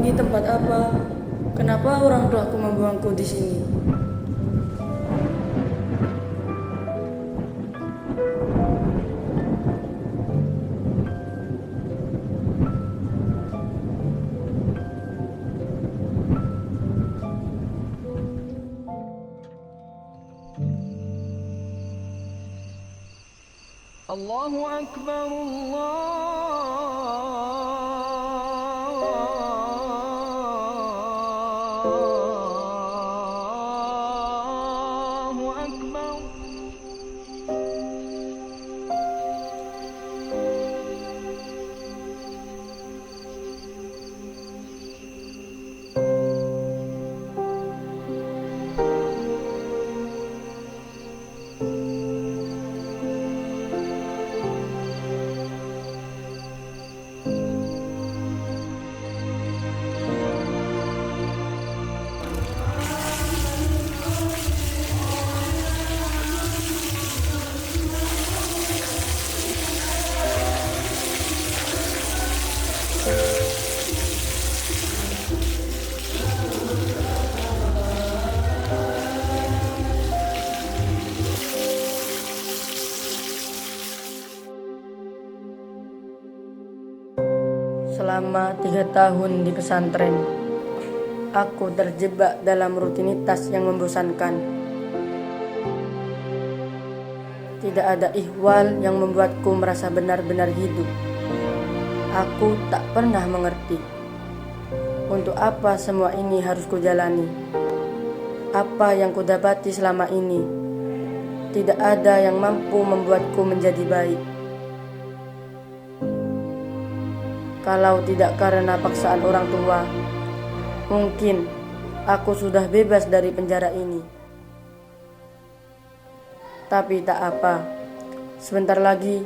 Ini tempat apa? Kenapa orang tuaku membuangku di sini? Allahu Akbar, Allahu Akbar. Selama 3 tahun di pesantren, aku terjebak dalam rutinitas yang membosankan. Tidak ada ihwal yang membuatku merasa benar-benar hidup. Aku tak pernah mengerti untuk apa semua ini harus kujalani. Apa yang kudapati selama ini tidak ada yang mampu membuatku menjadi baik. Kalau tidak karena paksaan orang tua, mungkin aku sudah bebas dari penjara ini. Tapi tak apa, sebentar lagi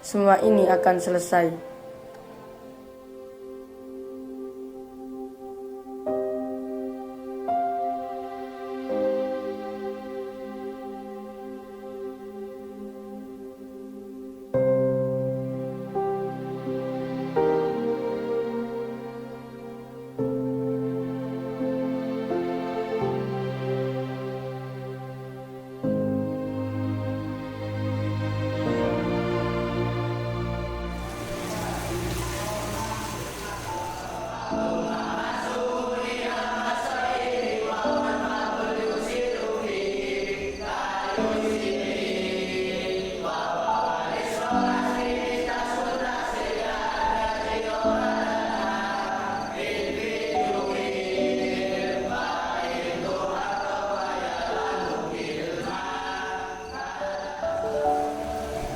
semua ini akan selesai.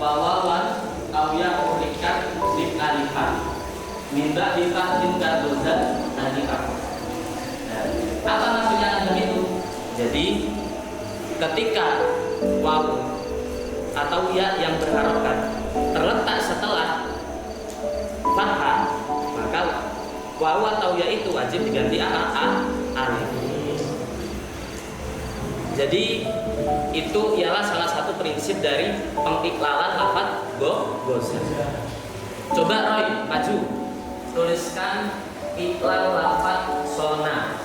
Wawawan awya berikan lip alifan minta lifah minta dozat tadi apa? Apa maksudnya dalam itu? Jadi ketika waw atau ya yang berharokat terletak setelah fathah, maka waw atau ya itu wajib diganti alif. Jadi itu ialah salah satu prinsip dari pengiklalan lafaz gosah. Coba Roy, maju. Tuliskan iklal lafaz sona.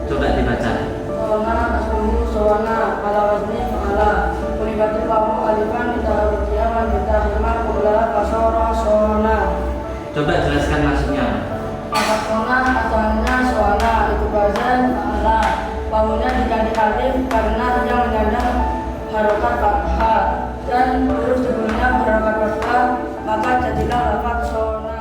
Coba dibaca. Soana asluhu soana ala wazni fa'ala Kulibatil wawu alifan ditarukia wa ditahima kula kasoro soana. Coba jelaskan maksudnya. Lafaz soana asalnya soana itu bazan fa'ala. Wawunya diganti alif karena ia menyandang harokat fathah dan huruf sebelumnya harokat fathah, maka jadilah lafaz soana.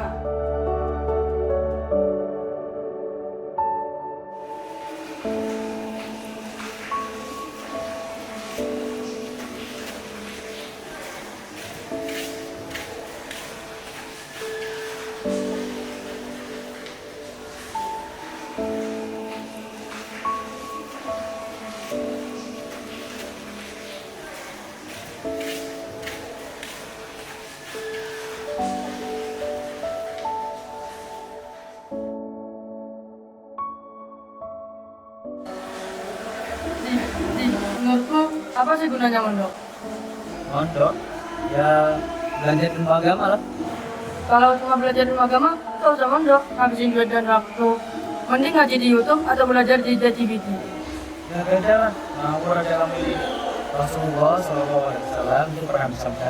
Menurutmu apa sih gunanya mondok? Mondok ya belajar ilmu agama lah. Kalau cuma belajar ilmu agama, gak usah mondok, ngabisin duit dan waktu. Mending ngaji di YouTube atau belajar di JTBT. Ya beda lah. Ngawur dalam ini Rasulullah SAW itu pernah bersabda,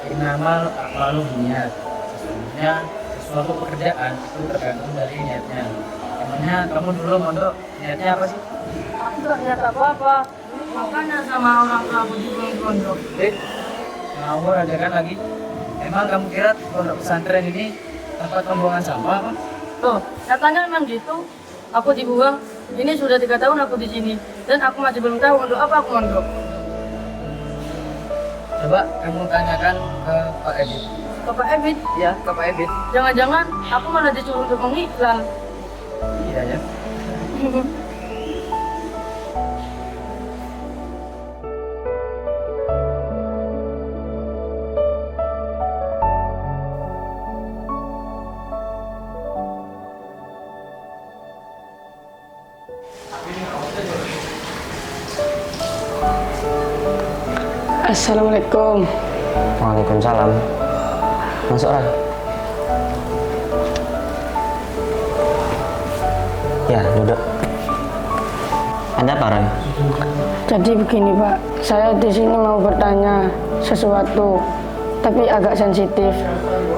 innamal a'malu binniyat. Sesungguhnya sesuatu pekerjaan itu tergantung dari niatnya. Emangnya kamu dulu mondok niatnya apa sih? Aku gak niat apa-apa, makanya sama orang tua aku juga di mondok. Ngawur aja kan lagi. Emang kamu kira pondok pesantren ini tempat pembuangan sampah apa? Tuh, nyatanya memang gitu. Aku dibuang, ini sudah 3 tahun aku di sini, dan aku masih belum tahu untuk apa aku mondok. Coba kamu tanyakan ke Pak Ebit. Ke Pak Ebit, Iya, ke Pak Ebit. jangan-jangan aku malah disuruh untuk mengiklan. Iya ya. Assalamualaikum. Waalaikumsalam. Masuk Ray. Ya, duduk. Ada apa Ray? Jadi begini Pak, saya di sini mau bertanya sesuatu, tapi agak sensitif.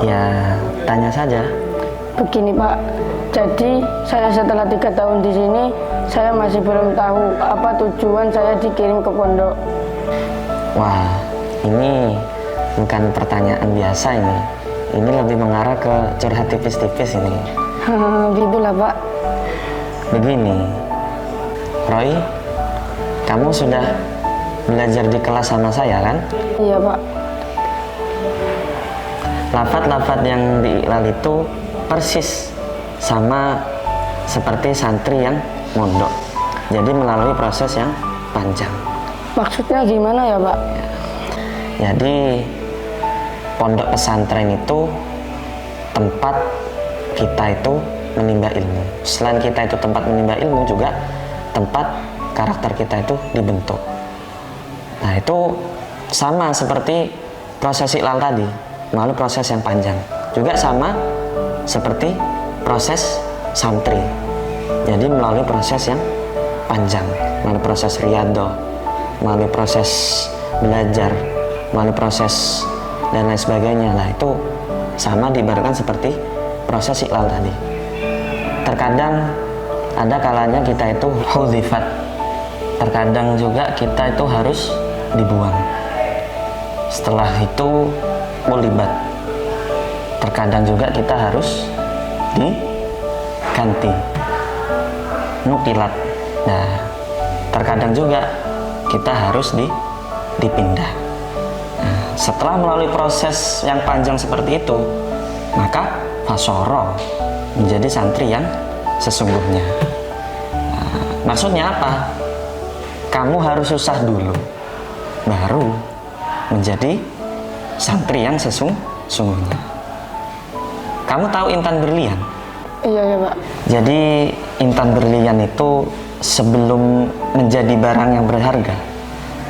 Ya, tanya saja. Begini Pak, jadi saya setelah 3 tahun di sini, saya masih belum tahu apa tujuan saya dikirim ke pondok. Wah, ini bukan pertanyaan biasa ini. Ini lebih mengarah ke curhat tipis-tipis ini. Gitulah Pak. Begini, Roy, kamu sudah belajar di kelas sama saya kan? Iya Pak. Lafaz-lafaz yang diiklal itu persis sama seperti santri yang mondok. Jadi melalui proses yang panjang. Maksudnya gimana ya Pak? Jadi pondok pesantren itu tempat kita itu menimba ilmu. Selain kita itu tempat menimba ilmu, juga tempat karakter kita itu dibentuk. Nah itu sama seperti proses iklal tadi, melalui proses yang panjang. Juga sama seperti proses santri. Jadi melalui proses yang panjang, melalui proses riyadhah, melalui proses belajar, melalui proses dan lain sebagainya. Nah itu sama diibaratkan seperti proses iklal tadi. Terkadang ada kalanya kita itu huzifat, terkadang juga kita itu harus dibuang. Setelah itu ulibat, terkadang juga kita harus diganti, nukilat. Nah terkadang juga kita harus dipindah. Nah, setelah melalui proses yang panjang seperti itu, maka fasoro menjadi santri yang sesungguhnya. Nah, maksudnya apa? Kamu harus susah dulu, baru menjadi santri yang sesungguhnya. Kamu tahu intan berlian? Iya ya Pak. Jadi intan berlian itu sebelum menjadi barang yang berharga,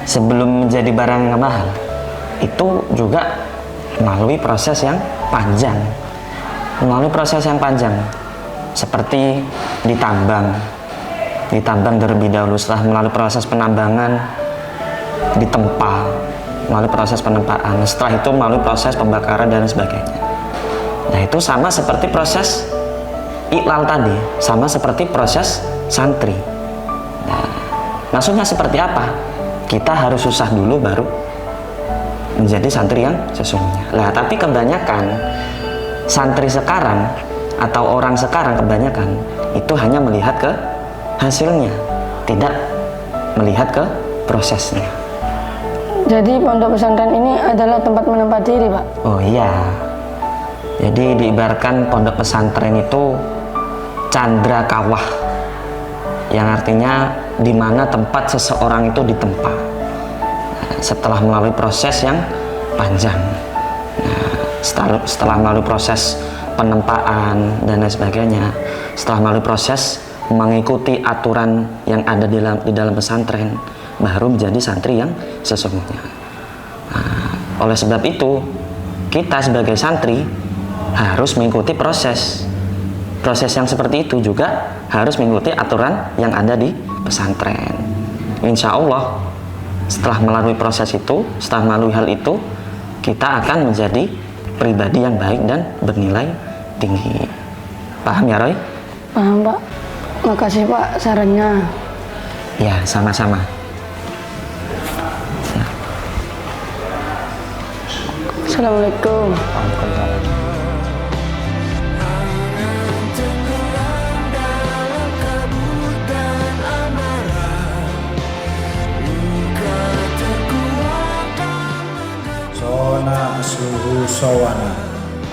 sebelum menjadi barang yang mahal, itu juga melalui proses yang panjang. Melalui proses yang panjang, seperti ditambang terlebih dahulu. Setelah melalui proses penambangan, ditempa, melalui proses penempaan. Setelah itu melalui proses pembakaran dan sebagainya. Nah itu sama seperti proses iklal tadi, sama seperti proses santri. Nah, maksudnya seperti apa? Kita harus susah dulu baru menjadi santri yang sesungguhnya. Nah, tapi kebanyakan santri sekarang atau orang sekarang kebanyakan itu hanya melihat ke hasilnya, tidak melihat ke prosesnya. Jadi pondok pesantren ini adalah tempat menempa diri Pak? Oh iya. Jadi diibaratkan pondok pesantren itu candra kawah, yang artinya di mana tempat seseorang itu ditempa setelah melalui proses yang panjang. Nah, setelah melalui proses penempaan dan lain sebagainya, setelah melalui proses mengikuti aturan yang ada di dalam pesantren, baru menjadi santri yang sesungguhnya. Nah, oleh sebab itu kita sebagai santri harus mengikuti proses yang seperti itu, juga harus mengikuti aturan yang ada di pesantren. Insya Allah setelah melalui proses itu, setelah melalui hal itu, kita akan menjadi pribadi yang baik dan bernilai tinggi. Paham ya Roy? Paham Pak. Makasih Pak sarannya. Ya, sama-sama. Assalamualaikum. Waalaikumsalam. Sona asluhu sawana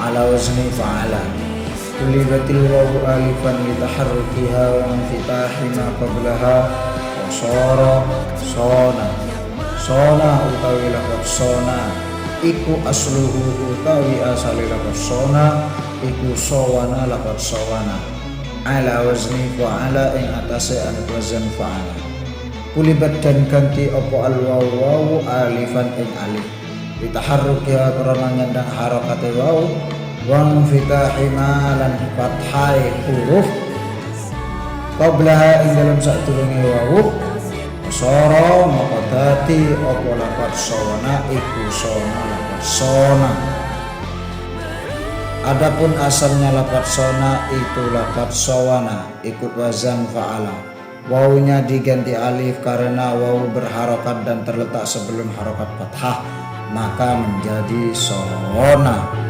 ala wazni fa'ala kulibatil wawu alifan litaharrukiha wa infitahi ma qablaha wa sara sona utawi lafaz sona iku asluhu utawi asali lafaz sona iku sawana lafaz sawana ala wazni fa'ala ing atase anut wazan fa'ala kulibat dan ganti opo al wawu alifan ing alif ditaharrukiha karena nyandang harakate wawu wang fitahi malan fathai huruf qablaha ing dalam sadurunge wawu sara maka dadi apa lafaz sawana iku sona lafaz sona. Adapun asalnya lafaz sona itu lafaz sawana ikut wazan fa'ala, wawunya diganti alif karena wawu berharokat dan terletak sebelum harokat fathah, maka menjadi sona.